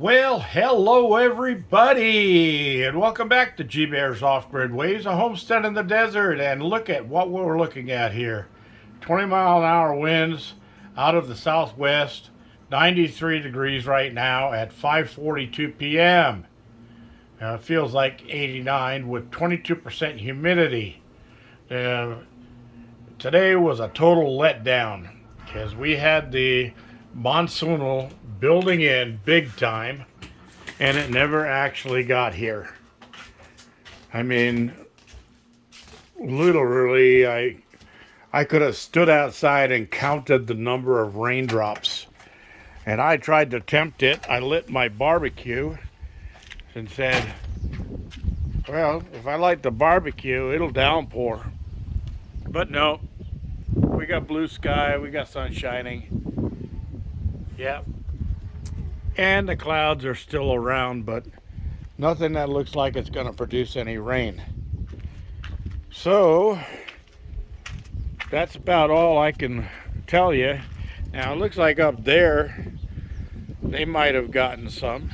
Well, hello everybody, and welcome back to G Bear's Off-Grid Ways, a homestead in the desert. And look at what we're looking at here. 20-mile-an-hour winds out of the southwest, 93 degrees right now at 5:42 p.m. It feels like 89 with 22% humidity. Today was a total letdown because we had the monsoonal building in big time and it never actually got here. I mean, literally, I could have stood outside and counted the number of raindrops. And I tried to tempt it. I lit my barbecue and said, well, if I light the barbecue, it'll downpour. But no, we got blue sky, we got sun shining. Yeah. And the clouds are still around, but nothing that looks like it's going to produce any rain. So that's about all I can tell you. Now it looks like up there they might have gotten some.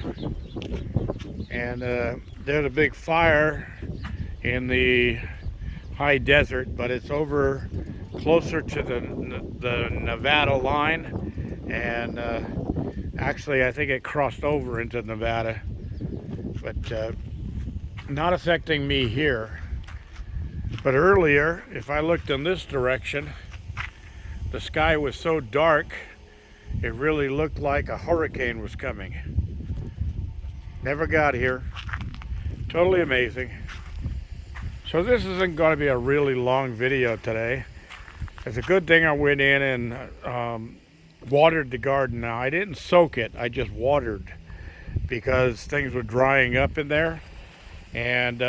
And there's a big fire in the high desert, but it's over closer to the Nevada line, and actually I think it crossed over into Nevada, but not affecting me here. But earlier, if I looked in this direction, the sky was so dark it really looked like a hurricane was coming. Never got here. Totally amazing. So this isn't going to be a really long video today. It's a good thing I went in and watered the garden. Now I didn't soak it, I just watered because things were drying up in there. And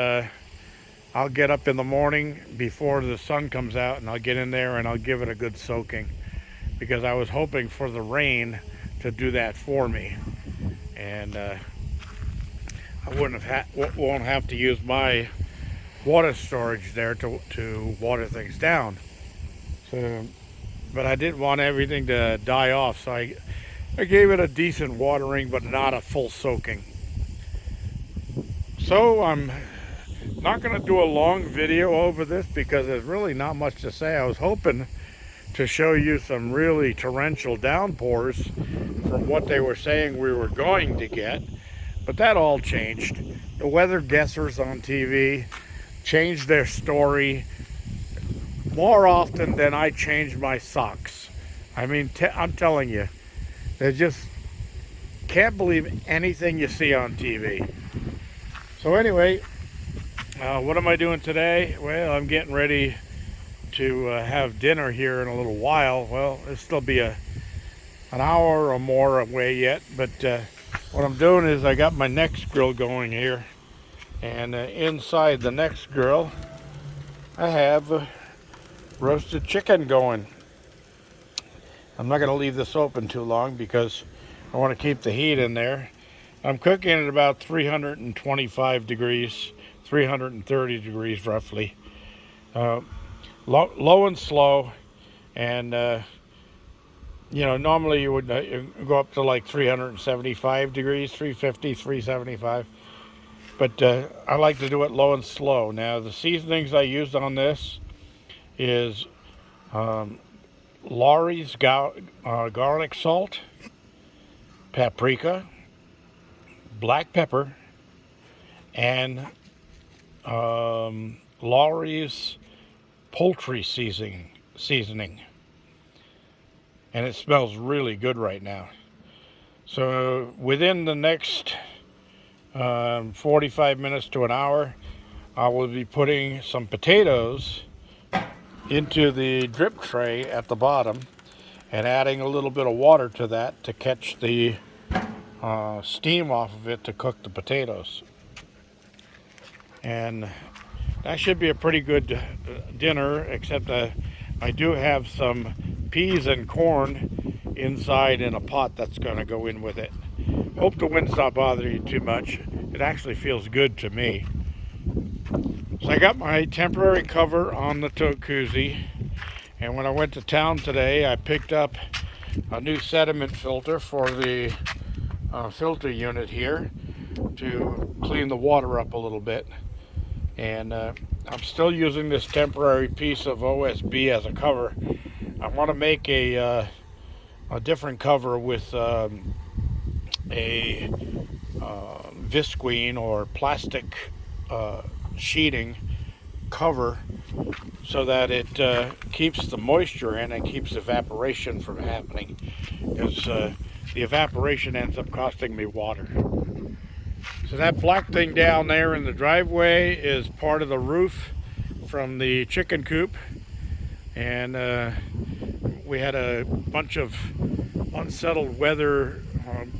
I'll get up in the morning before the sun comes out and I'll get in there and I'll give it a good soaking, because I was hoping for the rain to do that for me. And I won't have to use my water storage there to water things down. So, but I didn't want everything to die off, so I gave it a decent watering, but not a full soaking. So I'm not going to do a long video over this because there's really not much to say. I was hoping to show you some really torrential downpours from what they were saying we were going to get, but that all changed. The weather guessers on TV changed their story more often than I changed my socks. I mean, I'm telling you, they just can't believe anything you see on TV. So anyway, what am I doing today? Well, I'm getting ready to have dinner here in a little while. Well, it'll still be an hour or more away yet, but what I'm doing is I got my Next Grill going here, and inside the Next Grill I have roasted chicken going. I'm not going to leave this open too long because I want to keep the heat in there. I'm cooking at about 325 degrees, 330 degrees roughly. Low and slow, and you know, normally you would go up to like 375 degrees, 350, 375. But I like to do it low and slow. Now the seasonings I used on this is Lawry's garlic salt, paprika, black pepper, and Lawry's poultry seasoning. And it smells really good right now. So within the next 45 minutes to an hour, I will be putting some potatoes into the drip tray at the bottom and adding a little bit of water to that to catch the steam off of it to cook the potatoes. And that should be a pretty good dinner, except I do have some peas and corn inside in a pot that's going to go in with it. Hope the wind's not bothering you too much. It actually feels good to me. So I got my temporary cover on the Tokuzi, and when I went to town today I picked up a new sediment filter for the filter unit here to clean the water up a little bit. And I'm still using this temporary piece of OSB as a cover. I want to make a different cover with a visqueen or plastic sheeting cover, so that it keeps the moisture in and keeps evaporation from happening, because the evaporation ends up costing me water. So that black thing down there in the driveway is part of the roof from the chicken coop, and we had a bunch of unsettled weather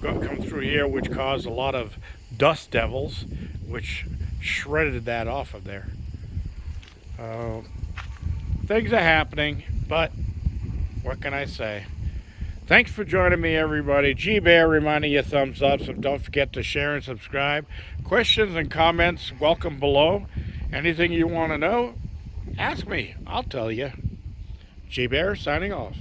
come through here, which caused a lot of dust devils, which shredded that off of there. Things are happening, but what can I say? Thanks for joining me, everybody. G-Bear reminding you, thumbs up, so don't forget to share and subscribe. Questions and comments, welcome below. Anything you want to know, ask me. I'll tell you. G-Bear signing off.